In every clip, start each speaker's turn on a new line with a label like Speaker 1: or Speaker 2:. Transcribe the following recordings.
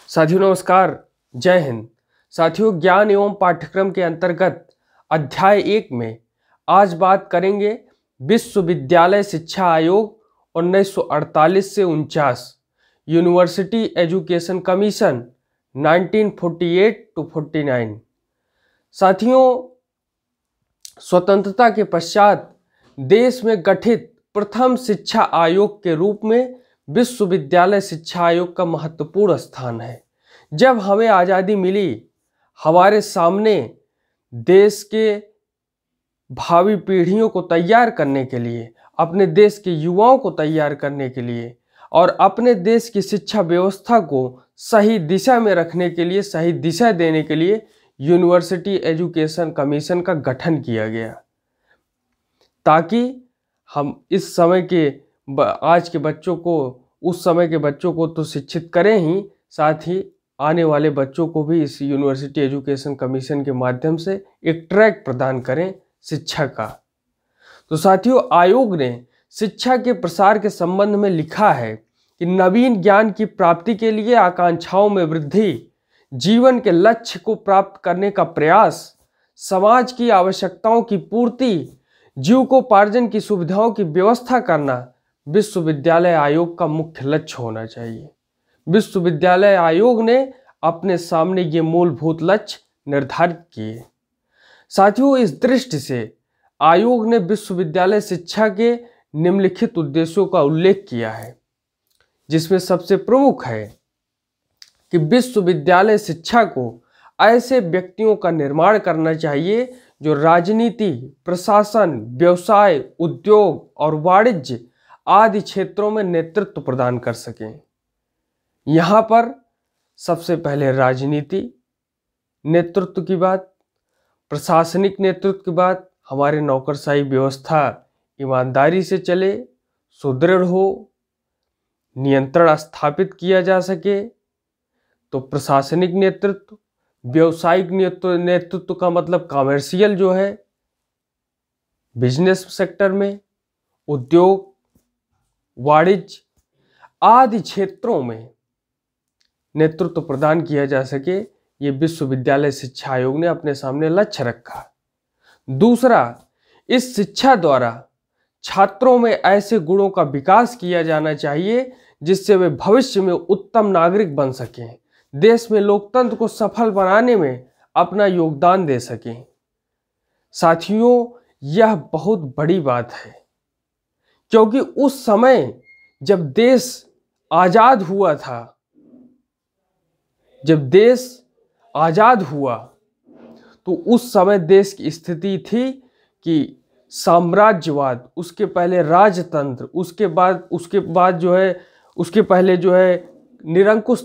Speaker 1: साथियों नमस्कार, जय हिंद। साथियों, ज्ञान एवं पाठ्यक्रम के अंतर्गत अध्याय 1 में आज बात करेंगे विश्वविद्यालय शिक्षा आयोग 1948 से 49, यूनिवर्सिटी एजुकेशन कमीशन 1948 to 49। साथियों, स्वतंत्रता के पश्चात देश में गठित प्रथम शिक्षा आयोग के रूप में विश्वविद्यालय शिक्षा आयोग का महत्वपूर्ण स्थान है। जब हमें आज़ादी मिली, हमारे सामने देश के भावी पीढ़ियों को तैयार करने के लिए, अपने देश के युवाओं को तैयार करने के लिए और अपने देश की शिक्षा व्यवस्था को सही दिशा में रखने के लिए, सही दिशा देने के लिए यूनिवर्सिटी एजुकेशन कमीशन का गठन किया गया, ताकि हम इस समय के आज के बच्चों को, उस समय के बच्चों को तो शिक्षित करें ही, साथ ही आने वाले बच्चों को भी इस यूनिवर्सिटी एजुकेशन कमीशन के माध्यम से एक ट्रैक प्रदान करें शिक्षा का। तो साथियों, आयोग ने शिक्षा के प्रसार के संबंध में लिखा है कि नवीन ज्ञान की प्राप्ति के लिए आकांक्षाओं में वृद्धि, जीवन के लक्ष्य को प्राप्त करने का प्रयास, समाज की आवश्यकताओं की पूर्ति, जीविकोपार्जन की सुविधाओं की व्यवस्था करना विश्वविद्यालय आयोग का मुख्य लक्ष्य होना चाहिए। विश्वविद्यालय आयोग ने अपने सामने ये मूलभूत लक्ष्य निर्धारित किए। साथियों, इस दृष्टि से आयोग ने विश्वविद्यालय शिक्षा के निम्नलिखित उद्देश्यों का उल्लेख किया है, जिसमें सबसे प्रमुख है कि विश्वविद्यालय शिक्षा को ऐसे व्यक्तियों का निर्माण करना चाहिए जो राजनीति, प्रशासन, व्यवसाय, उद्योग और वाणिज्य आदि क्षेत्रों में नेतृत्व प्रदान कर सकें। यहाँ पर सबसे पहले राजनीति नेतृत्व की बात, प्रशासनिक नेतृत्व की बात, हमारे नौकरशाही व्यवस्था ईमानदारी से चले, सुदृढ़ हो, नियंत्रण स्थापित किया जा सके, तो प्रशासनिक नेतृत्व। व्यवसायिक नेतृत्व का मतलब कॉमर्शियल जो है, बिजनेस सेक्टर में, उद्योग, वाणिज्य आदि क्षेत्रों में नेतृत्व प्रदान किया जा सके, ये विश्वविद्यालय शिक्षा आयोग ने अपने सामने लक्ष्य रखा। दूसरा, इस शिक्षा द्वारा छात्रों में ऐसे गुणों का विकास किया जाना चाहिए जिससे वे भविष्य में उत्तम नागरिक बन सकें, देश में लोकतंत्र को सफल बनाने में अपना योगदान दे सकें। साथियों, यह बहुत बड़ी बात है, क्योंकि उस समय जब देश आजाद हुआ था, जब देश आजाद हुआ, तो उस समय देश की स्थिति थी कि साम्राज्यवाद, उसके पहले राजतंत्र, उसके बाद उसके पहले निरंकुश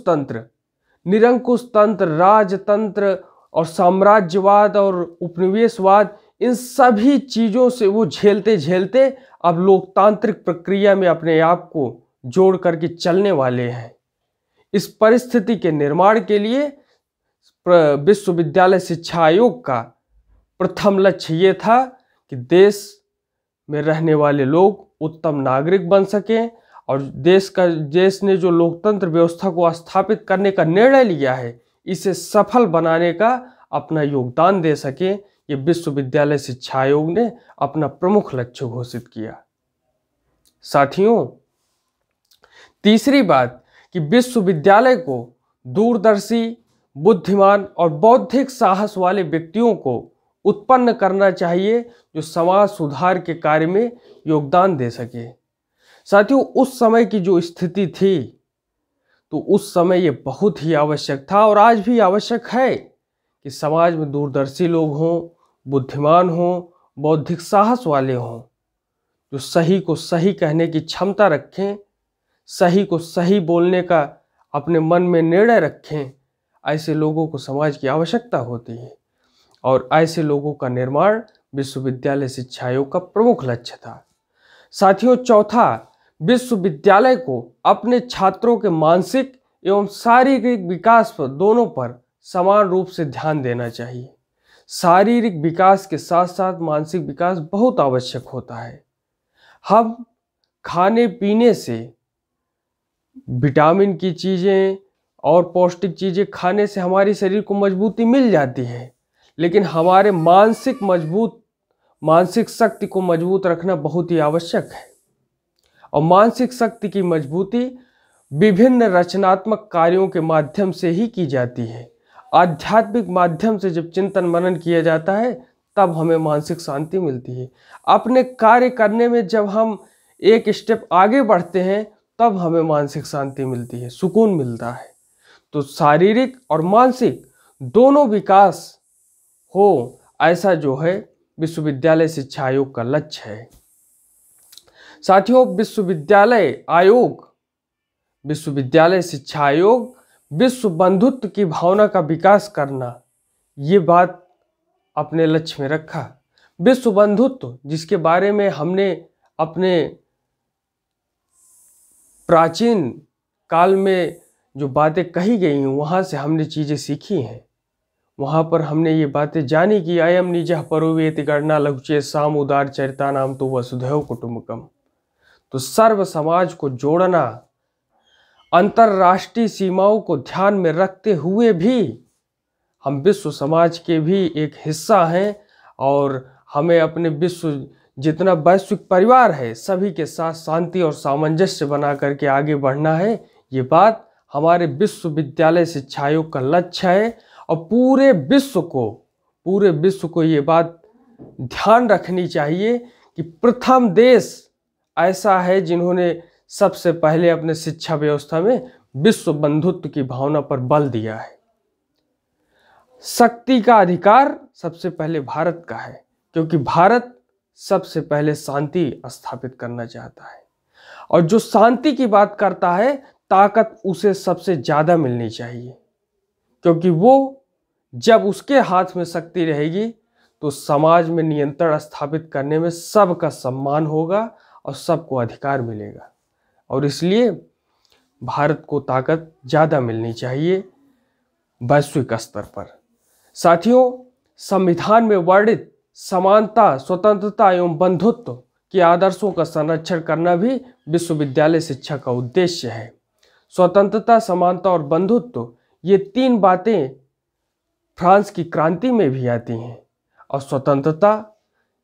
Speaker 1: तंत्र, राजतंत्र और साम्राज्यवाद और उपनिवेशवाद, इन सभी चीज़ों से वो झेलते झेलते अब लोकतांत्रिक प्रक्रिया में अपने आप को जोड़ करके चलने वाले हैं। इस परिस्थिति के निर्माण के लिए विश्वविद्यालय शिक्षा आयोग का प्रथम लक्ष्य ये था कि देश में रहने वाले लोग उत्तम नागरिक बन सकें और देश ने जो लोकतंत्र व्यवस्था को स्थापित करने का निर्णय लिया है, इसे सफल बनाने का अपना योगदान दे सकें। ये विश्वविद्यालय शिक्षा आयोग ने अपना प्रमुख लक्ष्य घोषित किया। साथियों, तीसरी बात कि विश्वविद्यालय को दूरदर्शी, बुद्धिमान और बौद्धिक साहस वाले व्यक्तियों को उत्पन्न करना चाहिए जो समाज सुधार के कार्य में योगदान दे सके। साथियों, उस समय की जो स्थिति थी, तो उस समय ये बहुत ही आवश्यक था और आज भी आवश्यक है कि समाज में दूरदर्शी लोग हों, बुद्धिमान हों, बौद्धिक साहस वाले हों, जो सही को सही कहने की क्षमता रखें, सही को सही बोलने का अपने मन में निर्णय रखें। ऐसे लोगों को समाज की आवश्यकता होती है और ऐसे लोगों का निर्माण विश्वविद्यालय शिक्षा आयोग का प्रमुख लक्ष्य था। साथियों, चौथा, विश्वविद्यालय को अपने छात्रों के मानसिक एवं शारीरिक विकास पर दोनों पर समान रूप से ध्यान देना चाहिए। शारीरिक विकास के साथ साथ मानसिक विकास बहुत आवश्यक होता है। हम खाने पीने से विटामिन की चीज़ें और पौष्टिक चीज़ें खाने से हमारी शरीर को मजबूती मिल जाती है, लेकिन हमारे मानसिक शक्ति को मजबूत रखना बहुत ही आवश्यक है। और मानसिक शक्ति की मजबूती विभिन्न रचनात्मक कार्यों के माध्यम से ही की जाती है। आध्यात्मिक माध्यम से जब चिंतन मनन किया जाता है तब हमें मानसिक शांति मिलती है। अपने कार्य करने में जब हम एक स्टेप आगे बढ़ते हैं तब हमें मानसिक शांति मिलती है, सुकून मिलता है। तो शारीरिक और मानसिक दोनों विकास हो, ऐसा जो है विश्वविद्यालय शिक्षा आयोग का लक्ष्य है। साथियों, विश्वविद्यालय शिक्षा आयोग विश्व बंधुत्व की भावना का विकास करना, ये बात अपने लक्ष्य में रखा। विश्व बंधुत्व, जिसके बारे में हमने अपने प्राचीन काल में जो बातें कही गई हैं वहाँ से हमने चीज़ें सीखी हैं। वहाँ पर हमने ये बातें जानी कि अयम निजः परोवेति गणना लघुचे साम उदार चरिता नाम तो वसुधैव कुटुंबकम। तो सर्व समाज को जोड़ना, अंतर्राष्ट्रीय सीमाओं को ध्यान में रखते हुए भी हम विश्व समाज के भी एक हिस्सा हैं और हमें अपने विश्व जितना वैश्विक परिवार है सभी के साथ शांति और सामंजस्य बना करके आगे बढ़ना है। ये बात हमारे विश्वविद्यालय शिक्षा आयोग का लक्ष्य है और पूरे विश्व को ये बात ध्यान रखनी चाहिए कि प्रथम देश ऐसा है जिन्होंने सबसे पहले अपने शिक्षा व्यवस्था में विश्व बंधुत्व की भावना पर बल दिया है। शक्ति का अधिकार सबसे पहले भारत का है, क्योंकि भारत सबसे पहले शांति स्थापित करना चाहता है और जो शांति की बात करता है ताकत उसे सबसे ज़्यादा मिलनी चाहिए, क्योंकि वो जब उसके हाथ में शक्ति रहेगी तो समाज में नियंत्रण स्थापित करने में सबका सम्मान होगा और सबको अधिकार मिलेगा। और इसलिए भारत को ताकत ज़्यादा मिलनी चाहिए वैश्विक स्तर पर। साथियों, संविधान में वर्णित समानता, स्वतंत्रता एवं बंधुत्व के आदर्शों का संरक्षण करना भी विश्वविद्यालय शिक्षा का उद्देश्य है। स्वतंत्रता, समानता और बंधुत्व, ये तीन बातें फ्रांस की क्रांति में भी आती हैं। और स्वतंत्रता,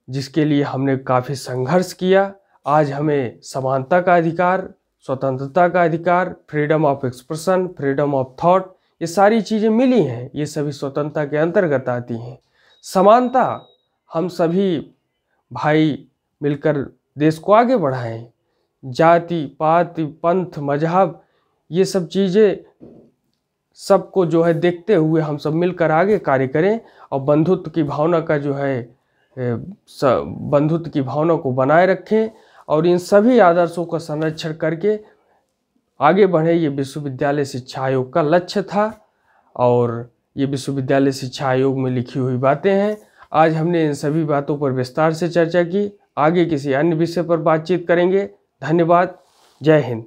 Speaker 1: जिसके लिए हमने काफ़ी संघर्ष किया, आज हमें समानता का अधिकार, स्वतंत्रता का अधिकार, freedom of expression, freedom of thought, ये सारी चीज़ें मिली हैं। ये सभी स्वतंत्रता के अंतर्गत आती हैं। समानता, हम सभी भाई मिलकर देश को आगे बढ़ाएं। जाति, पाति, पंथ, मजहब, ये सब चीज़ें सबको जो है देखते हुए हम सब मिलकर आगे कार्य करें और बंधुत्व की भावना का जो है बंधुत्व की भावना को बनाए रखें और इन सभी आदर्शों का संरक्षण करके आगे बढ़े। ये विश्वविद्यालय शिक्षा आयोग का लक्ष्य था और ये विश्वविद्यालय शिक्षा आयोग में लिखी हुई बातें हैं। आज हमने इन सभी बातों पर विस्तार से चर्चा की। आगे किसी अन्य विषय पर बातचीत करेंगे। धन्यवाद। जय हिंद।